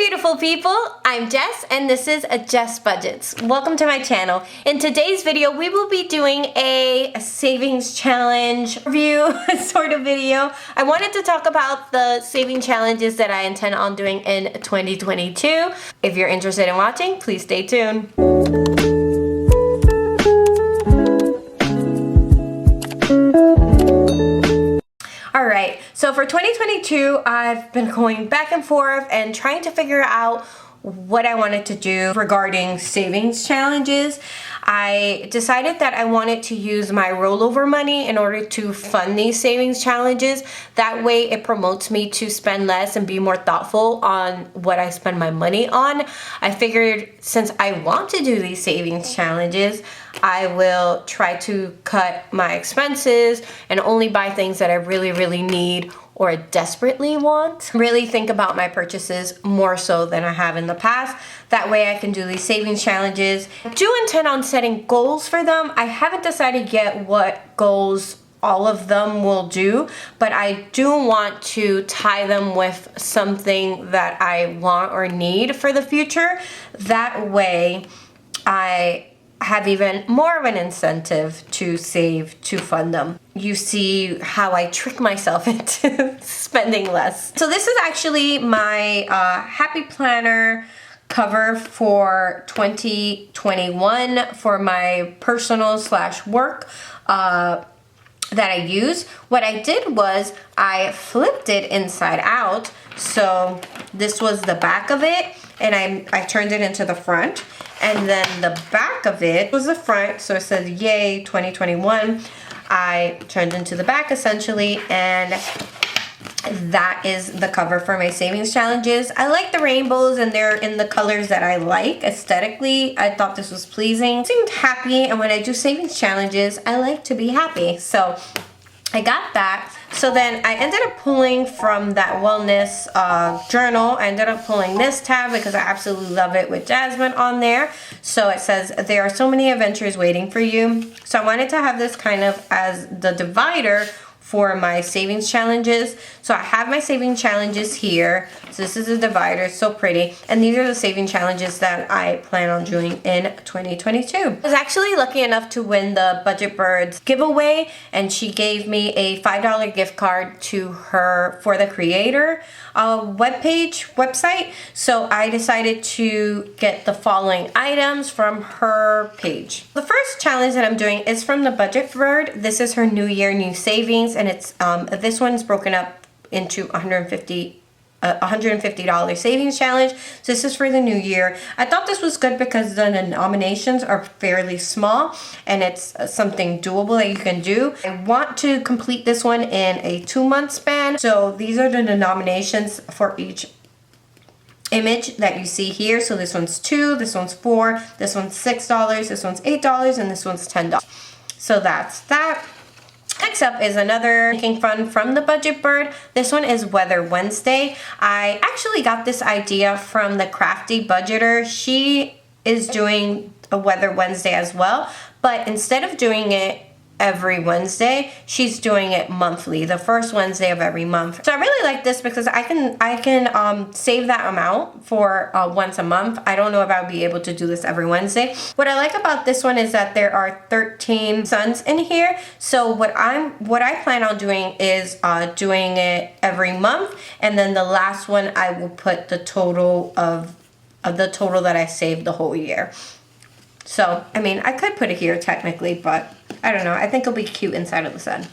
beautiful people, I'm Jess and this is Jess Budgets. Welcome to my channel. In today's video, we will be doing a savings challenge review sort of video. I wanted to talk about the saving challenges that I intend on doing in 2022. If you're interested in watching, please stay tuned. Alright, so for 2022, I've been going back and forth and trying to figure out what I wanted to do regarding savings challenges. I decided that I wanted to use my rollover money in order to fund these savings challenges. That way it promotes me to spend less and be more thoughtful on what I spend my money on. I figured since I want to do these savings challenges, I will try to cut my expenses and only buy things that I really need or desperately want. Really think about my purchases more so than I have in the past. That way I can do these savings challenges. I do intend on setting goals for them. I haven't decided yet what goals all of them will do, but I do want to tie them with something that I want or need for the future. That way I have even more of an incentive to save to fund them. You see how I trick myself into spending less. So this is actually my Happy Planner cover for 2021 for my personal / work that I use. What I did was I flipped it inside out. So this was the back of it and I turned it into the front. And then the back of it was the front, so it says yay 2021. I turned into the back essentially, and that is the cover for my savings challenges. I like the rainbows and they're in the colors that I like aesthetically. I thought this was pleasing. Seemed happy, and when I do savings challenges, I like to be happy. So I got that. So then I ended up pulling from that wellness journal. I ended up pulling this tab because I absolutely love it with Jasmine on there. So it says, there are so many adventures waiting for you. So I wanted to have this kind of as the divider for my savings challenges. So I have my saving challenges here. So this is a divider, it's so pretty. And these are the saving challenges that I plan on doing in 2022. I was actually lucky enough to win the Budget Birds giveaway, and she gave me a $5 gift card to her For the Creator website. So I decided to get the following items from her page. The first challenge that I'm doing is from the Budget Bird. This is her New Year, New Savings, and it's this one's broken up into $150 savings challenge. So this is for the new year. I thought this was good because the denominations are fairly small and it's something doable that you can do. I want to complete this one in a 2-month span. So these are the denominations for each image that you see here. So this one's 2, this one's 4, this one's $6, this one's $8, and this one's $10. So that's that. Next up is another making fun from the Budget Bird. This one is Weather Wednesday. I actually got this idea from the Crafty Budgeter. She is doing a Weather Wednesday as well, but instead of doing it every Wednesday, she's doing it monthly, the first Wednesday of every month. So I really like this because I can save that amount for once a month. I don't know if I'll be able to do this every Wednesday. What I like about this one is that there are 13 suns in here. So what I plan on doing is doing it every month, and then the last one I will put the total of the total that I saved the whole year. So, I mean, I could put it here technically, but I don't know. I think it'll be cute inside of the sun.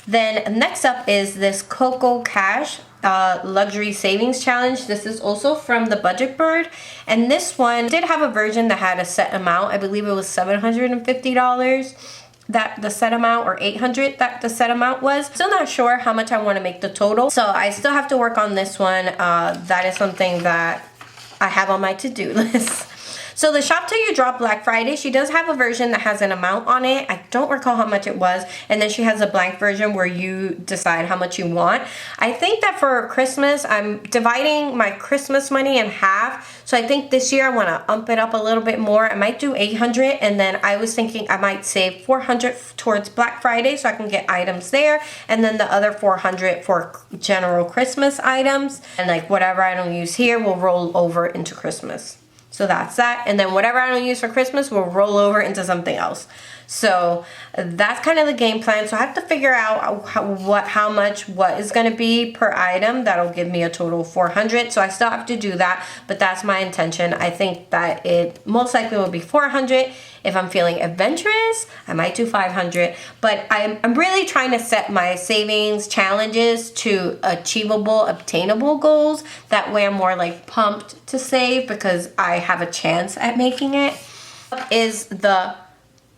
Then next up is this Coco Cash luxury savings challenge. This is also from the Budget Bird, and this one did have a version that had a set amount. I believe it was $750 that the set amount, or $800 that the set amount was. Still not sure how much I want to make the total, so I still have to work on this one. That is something that I have on my to-do list. So the Shop Till You Drop Black Friday, she does have a version that has an amount on it. I don't recall how much it was. And then she has a blank version where you decide how much you want. I think that for Christmas, I'm dividing my Christmas money in half. So I think this year I want to ump it up a little bit more. I might do 800, and then I was thinking I might save 400 towards Black Friday so I can get items there, and then the other 400 for general Christmas items, and like whatever I don't use here will roll over into Christmas. So that's that. And then whatever I don't use for Christmas will roll over into something else. So that's kind of the game plan. So I have to figure out how much what is going to be per item. That'll give me a total of 400. So I still have to do that, but that's my intention. I think that it most likely will be 400. If I'm feeling adventurous, I might do 500. But I'm really trying to set my savings challenges to achievable, obtainable goals. That way I'm more like pumped to save because I have a chance at making it. Is the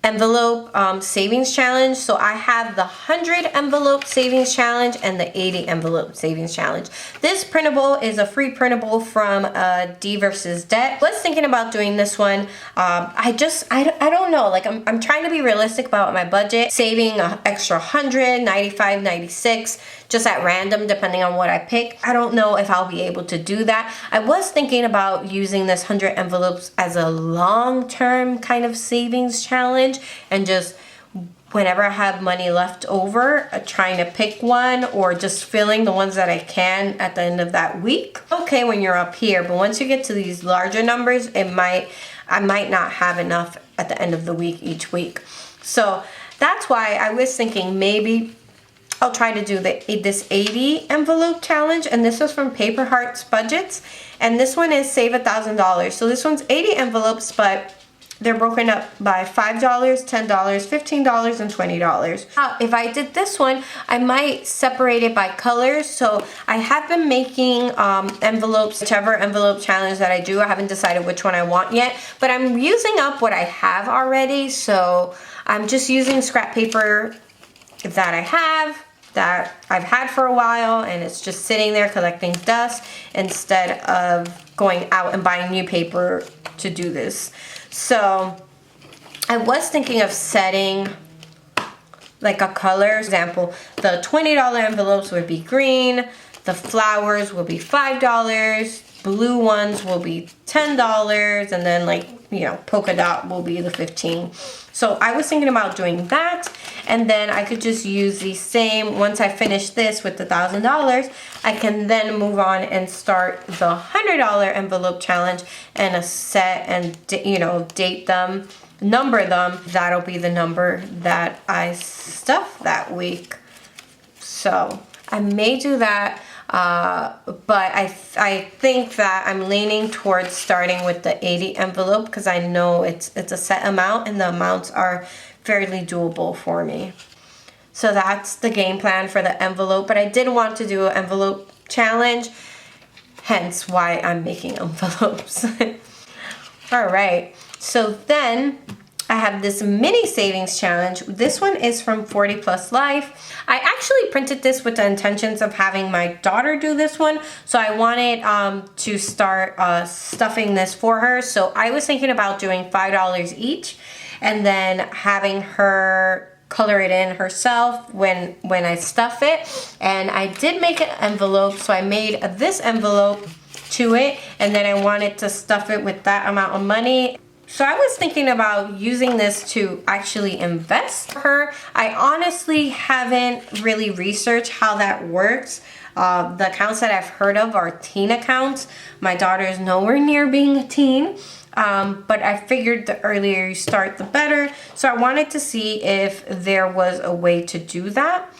envelope savings challenge. So I have the 100 envelope savings challenge and the 80 envelope savings challenge. This printable is a free printable from D versus Debt. I was thinking about doing this one. I don't know, like I'm trying to be realistic about my budget, saving an extra 100, 95, 96 just at random depending on what I pick. I don't know if I'll be able to do that. I was thinking about using this 100 envelopes as a long-term kind of savings challenge, and just whenever I have money left over, trying to pick one or just filling the ones that I can at the end of that week. Okay, when you're up here, but once you get to these larger numbers, I might not have enough at the end of the week each week. So that's why I was thinking maybe I'll try to do this 80 envelope challenge, and this is from Paper Hearts Budgets, and this one is save $1,000. So this one's 80 envelopes, but they're broken up by $5, $10, $15, and $20. If I did this one, I might separate it by colors. So I have been making envelopes, whichever envelope challenge that I do. I haven't decided which one I want yet, but I'm using up what I have already. So I'm just using scrap paper that I have, that I've had for a while, and it's just sitting there collecting dust instead of going out and buying new paper to do this. So I was thinking of setting like a color. For example, the $20 envelopes would be green, the flowers will be $5, blue ones will be $10, and then like, you know, polka dot will be the 15. So I was thinking about doing that, and then I could just use the same, once I finish this with the $1,000, I can then move on and start the $100 envelope challenge and a set and, you know, date them, number them. That'll be the number that I stuff that week. So I may do that. But I think that I'm leaning towards starting with the 80 envelope because I know it's a set amount and the amounts are fairly doable for me. So that's the game plan for the envelope, but I did want to do an envelope challenge, hence why I'm making envelopes. All right, so then I have this mini savings challenge. This one is from 40 Plus Life. I actually printed this with the intentions of having my daughter do this one. So I wanted to start stuffing this for her. So I was thinking about doing $5 each and then having her color it in herself when I stuff it. And I did make an envelope. So I made this envelope to it, and then I wanted to stuff it with that amount of money. So I was thinking about using this to actually invest for her. I honestly haven't really researched how that works. The accounts that I've heard of are teen accounts. My daughter is nowhere near being a teen. But I figured the earlier you start, the better. So I wanted to see if there was a way to do that.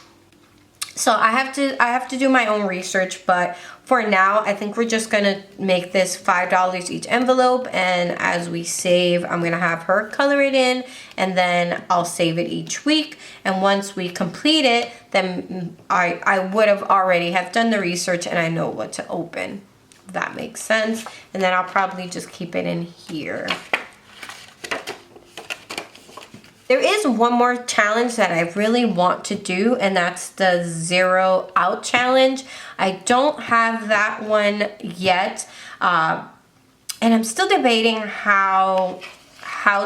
So I have to do my own research, but for now, I think we're just gonna make this $5 each envelope, and as we save, I'm gonna have her color it in, and then I'll save it each week. And once we complete it, then I would have already have done the research and I know what to open. If that makes sense. And then I'll probably just keep it in here. There is one more challenge that I really want to do, and that's the Zero Out challenge. I don't have that one yet. And I'm still debating how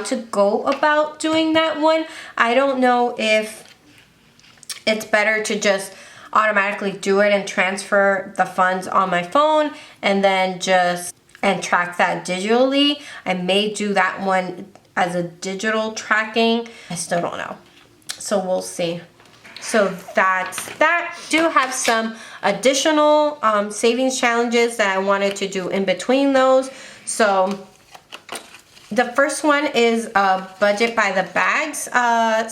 to go about doing that one. I don't know if it's better to just automatically do it and transfer the funds on my phone and then and track that digitally. I may do that one as a digital tracking. I still don't know. So we'll see. So that's that. I do have some additional savings challenges that I wanted to do in between those. So the first one is a budget by the bags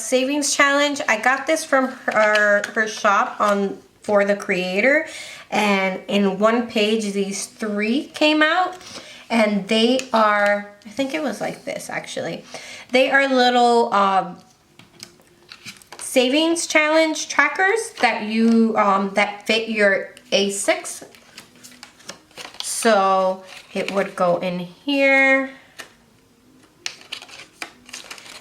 savings challenge. I got this from her shop for the creator, and in one page these 3 came out, and they are, I think it was like this actually. They are little savings challenge trackers that you that fit your A6. So it would go in here.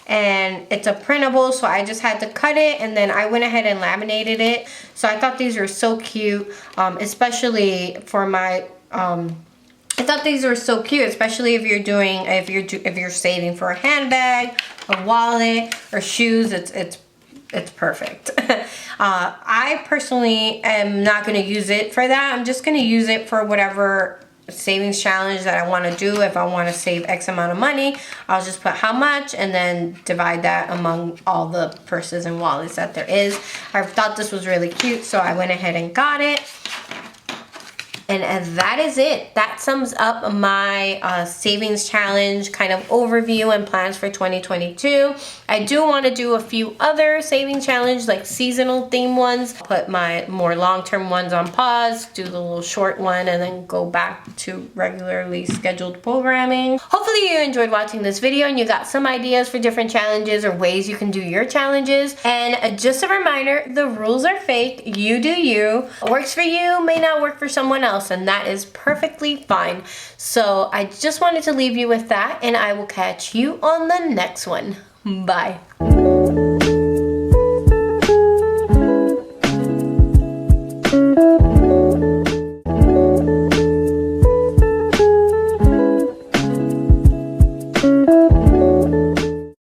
And it's a printable, so I just had to cut it, and then I went ahead and laminated it. So I thought these were so cute, especially for my I thought these were so cute, especially if you're saving for a handbag, a wallet, or shoes. It's perfect. I personally am not going to use it for that. I'm just going to use it for whatever savings challenge that I want to do. If I want to save X amount of money, I'll just put how much and then divide that among all the purses and wallets that there is. I thought this was really cute, so I went ahead and got it. And that is it. That sums up my savings challenge kind of overview and plans for 2022. I do want to do a few other saving challenges, like seasonal theme ones. Put my more long-term ones on pause, do the little short one, and then go back to regularly scheduled programming. Hopefully you enjoyed watching this video and you got some ideas for different challenges or ways you can do your challenges. And just a reminder, the rules are fake. You do you. What works for you may not work for someone else, and that is perfectly fine. So I just wanted to leave you with that, and I will catch you on the next one. Bye.